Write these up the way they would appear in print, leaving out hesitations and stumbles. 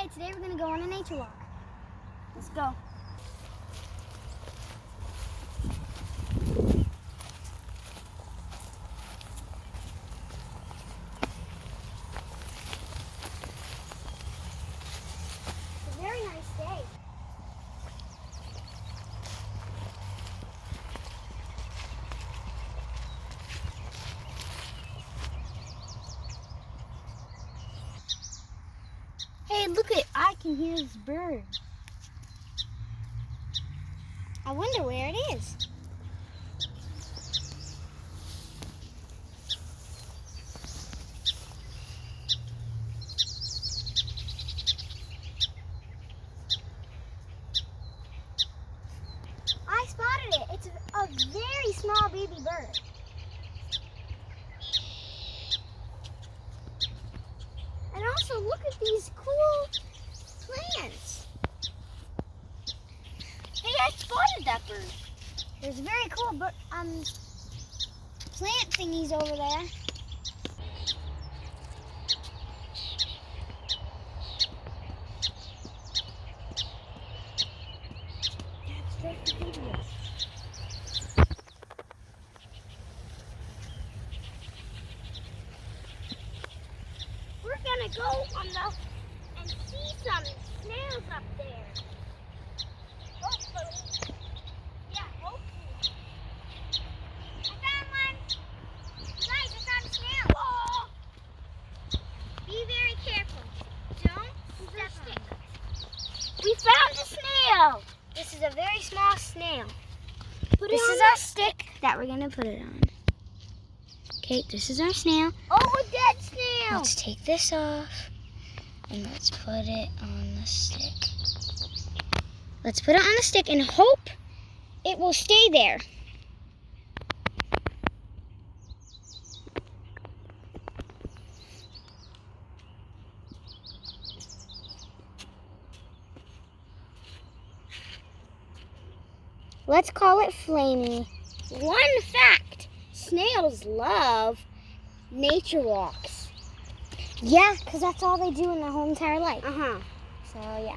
Okay, today we're gonna go on a nature walk. Let's go. It's a very nice day. Hey, look it! I can hear this bird. I wonder where it is. I spotted it. It's a very small baby bird. And also look at these cool plants. Hey, I spotted that bird. There's very cool plant thingies over there. We're gonna go and see some snails up there. Hopefully. Yeah, hopefully. I found one. You guys, I found a snail. Whoa. Be very careful. Don't step on it. We found a snail. This is a very small snail. This is our stick that we're gonna put it on. Okay, this is our snail. Oh, a dead snail. Let's take this off and let's put it on the stick. Let's put it on the stick and hope it will stay there. Let's call it Flamey. One fact, snails love nature walks. Yeah, because that's all they do in their whole entire life. So, yeah.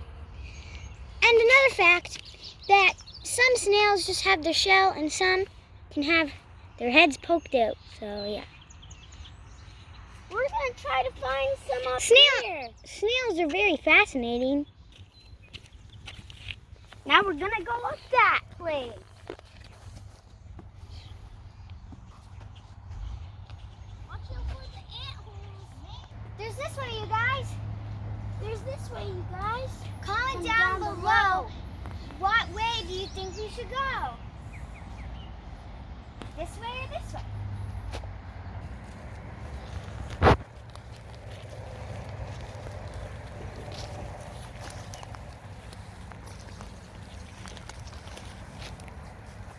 And another fact, that some snails just have their shell and some can have their heads poked out. So, yeah. We're going to try to find some up here. Snails are very fascinating. Now we're going to go up that place. Watch out for the ant holes. There's this way, you guys. There's this way, you guys. Comment down below. What way do you think we should go? This way or this way?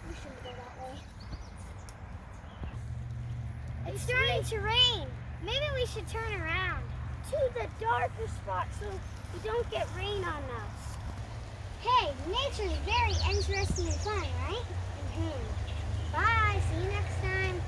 We shouldn't go that way. It's starting to rain. Maybe we should turn around to the darker spot so we don't get rain on us. Hey, nature is very interesting and fun, right? Bye. See you next time.